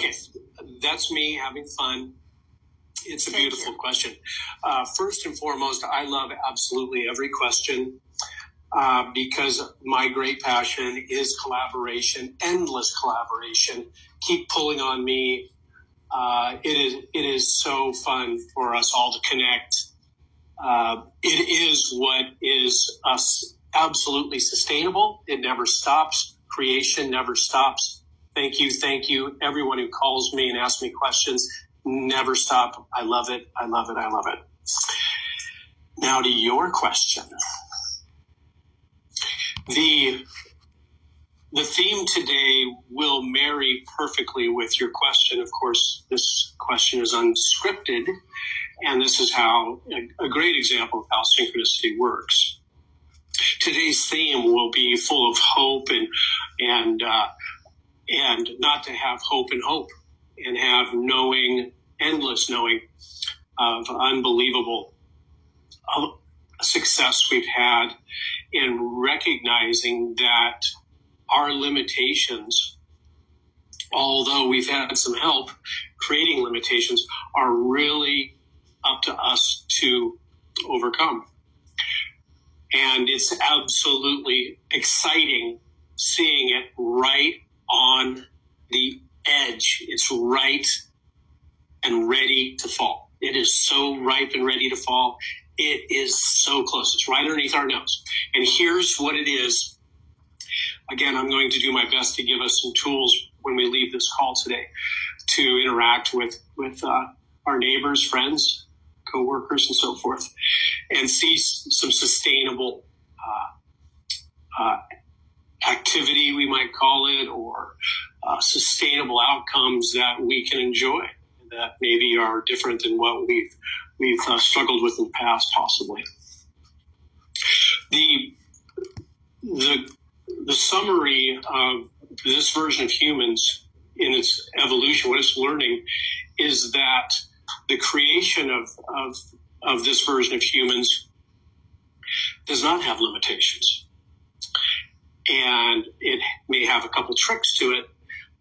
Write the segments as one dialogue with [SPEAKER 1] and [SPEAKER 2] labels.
[SPEAKER 1] Okay, that's me having fun. It's a beautiful question. First and foremost, I love absolutely every question because my great passion is collaboration, endless collaboration. Keep pulling on me. It is so fun for us all to connect. It is what is us absolutely sustainable. It never stops. Creation never stops. Thank you. Everyone who calls me and asks me questions, never stop. I love it. I love it. I love it. Now to your question. The theme today will marry perfectly with your question. Of course, this question is unscripted, and this is how a great example of how synchronicity works. Today's theme will be full of hope and not to have hope and have knowing, endless knowing of unbelievable success we've had in recognizing that our limitations, although we've had some help creating limitations, are really up to us to overcome. And it's absolutely exciting seeing it right on the edge. It's right and ready to fall. It is so ripe and ready to fall. It is so close. It's right underneath our nose. And here's what it is. Again, I'm going to do my best to give us some tools when we leave this call today to interact with our neighbors, friends, coworkers, and so forth, and see some sustainable activity, we might call it, or sustainable outcomes that we can enjoy that maybe are different than what we've struggled with in the past, possibly. The summary of this version of humans in its evolution, what it's learning, is that the creation of this version of humans does not have limitations. And it may have a couple tricks to it,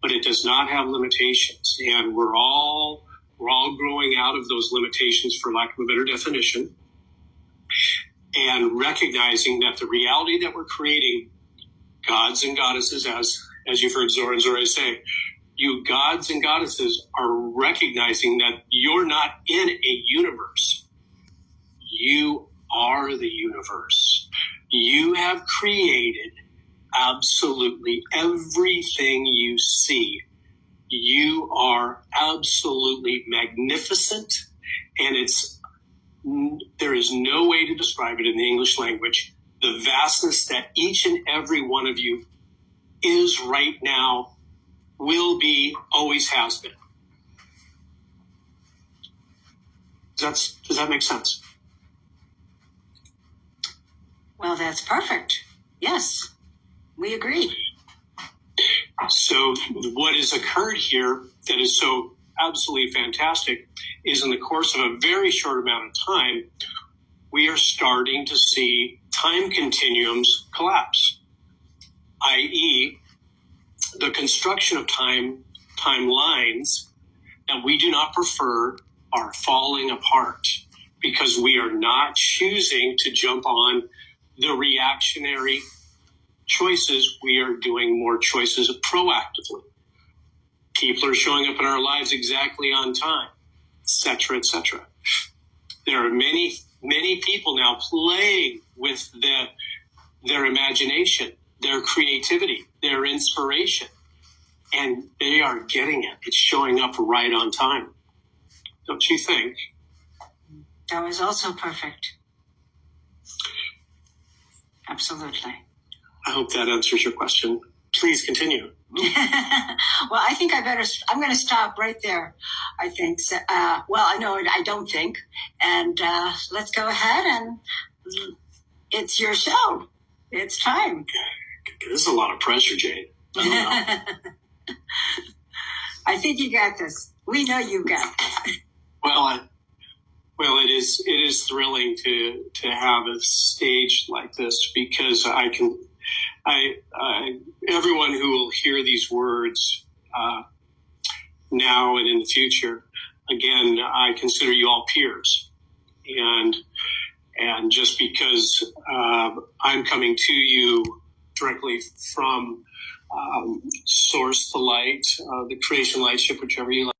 [SPEAKER 1] but it does not have limitations. And we're all growing out of those limitations, for lack of a better definition, and recognizing that the reality that we're creating, gods and goddesses, as you've heard Zora and Zora say, you gods and goddesses are recognizing that you're not in a universe. You are the universe. You have created absolutely everything you see. You are absolutely magnificent, and there is no way to describe it in the English language. The vastness that each and every one of you is right now, will be, always has been. Does that make sense?
[SPEAKER 2] Well, that's perfect. Yes, we agree.
[SPEAKER 1] So what has occurred here that is so absolutely fantastic is in the course of a very short amount of time, we are starting to see time continuums collapse, i.e., the construction of timelines that we do not prefer are falling apart because we are not choosing to jump on the reactionary choices. We are doing more choices proactively. People are showing up in our lives exactly on time, etc., etc. There are many people now playing with their imagination, their creativity, their inspiration, and they are getting it. It's showing up right on time. Don't you think?
[SPEAKER 2] That was also perfect. Absolutely.
[SPEAKER 1] I hope that answers your question. Please continue.
[SPEAKER 2] Well, I think I'm going to stop right there. I think. I don't think. And let's go ahead, and it's your show. It's time.
[SPEAKER 1] This is a lot of pressure, Jane. I don't know.
[SPEAKER 2] I think you got this. We know you got this.
[SPEAKER 1] Well, it is thrilling to have a stage like this because everyone who will hear these words now and in the future. Again, I consider you all peers. And just because I'm coming to you directly from source, the light, the creation lightship, whichever you like.